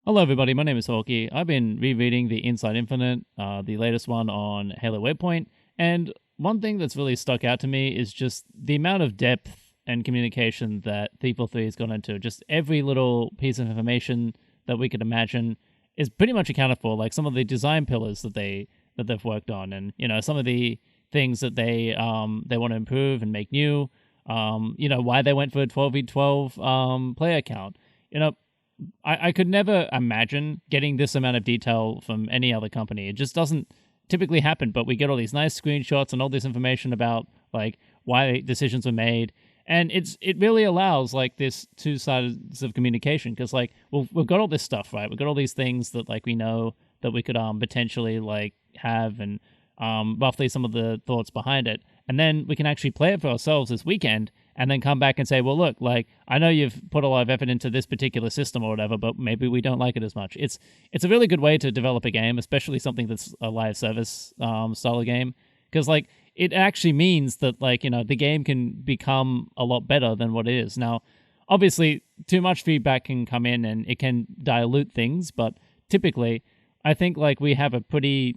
Hello, everybody. My name is Hawkey. I've been rereading the Inside Infinite, the latest one on Halo Waypoint, and one thing that's really stuck out to me is just the amount of depth and communication that Thief 3 has gone into. Just every little piece of information that we could imagine is pretty much accounted for. Like some of the design pillars that they've worked on, and some of the things that they want to improve and make new. Why they went for a 12v12 player count. I could never imagine getting this amount of detail from any other company. It just doesn't typically happen, but we get all these nice screenshots and all this information about like why decisions were made. And it really allows like this two sides of communication because like we've got all this stuff, right? We've got all these things that like we know that we could potentially like have and roughly some of the thoughts behind it. And then we can actually play it for ourselves this weekend and then come back and say, well, look, like, I know you've put a lot of effort into this particular system or whatever, but maybe we don't like it as much. It's a really good way to develop a game, especially something that's a live service style of game, because, like, it actually means that, like, the game can become a lot better than what it is. Now, obviously, too much feedback can come in and it can dilute things, but typically, I think, like, we have a pretty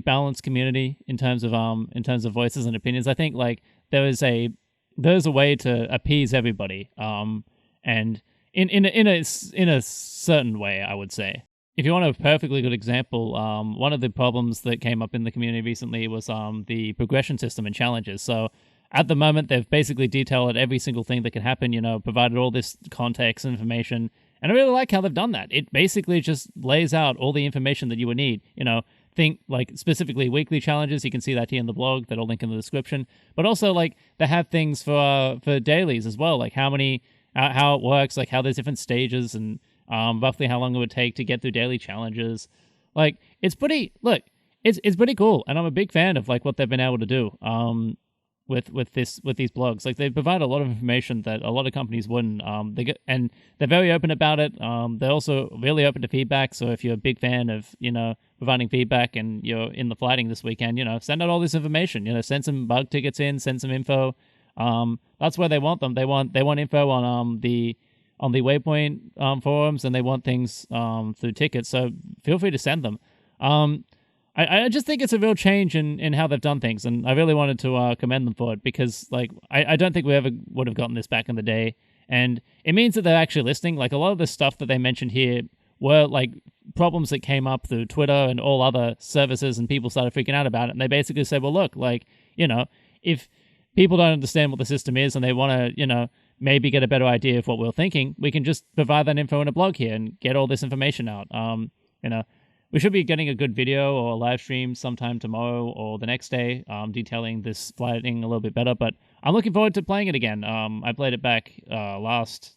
balanced community in terms of voices and opinions. I think like there's a way to appease everybody, and in a certain way, I would say. If you want a perfectly good example, one of the problems that came up in the community recently was the progression system and challenges. So at the moment, they've basically detailed every single thing that can happen. Provided all this context and information. And I really like how they've done that. It basically just lays out all the information that you would need. Think like specifically weekly challenges. You can see that here in the blog. That'll link in the description. But also like they have things for dailies as well, like how it works, like how there's different stages and roughly how long it would take to get through daily challenges. Like it's pretty cool, and I'm a big fan of like what they've been able to do. With these blogs, like they provide a lot of information that a lot of companies wouldn't. And they're very open about it. They're also really open to feedback. So if you're a big fan of providing feedback and you're in the flighting this weekend, send out all this information. Send some bug tickets in, send some info. That's where they want them. They want info on the Waypoint forums, and they want things through tickets. So feel free to send them. I just think it's a real change in how they've done things, and I really wanted to commend them for it because, like, I don't think we ever would have gotten this back in the day, and it means that they're actually listening. Like, a lot of the stuff that they mentioned here were, like, problems that came up through Twitter and all other services, and people started freaking out about it, and they basically said, well, look, like, if people don't understand what the system is and they want to, maybe get a better idea of what we're thinking, we can just provide that info in a blog here and get all this information out. We should be getting a good video or a live stream sometime tomorrow or the next day, detailing this flighting a little bit better. But I'm looking forward to playing it again. I played it back last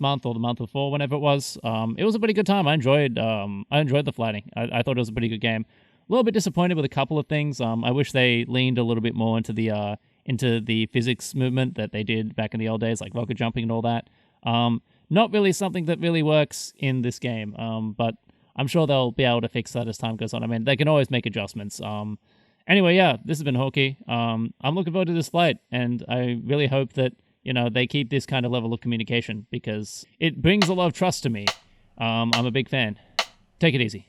month or the month before, whenever it was. It was a pretty good time. I enjoyed the flighting. I thought it was a pretty good game. A little bit disappointed with a couple of things. I wish they leaned a little bit more into the physics movement that they did back in the old days, like rocket jumping and all that. Not really something that really works in this game. But I'm sure they'll be able to fix that as time goes on. I mean, they can always make adjustments. Anyway, yeah, this has been Hawkey. I'm looking forward to this flight, and I really hope that, they keep this kind of level of communication because it brings a lot of trust to me. I'm a big fan. Take it easy.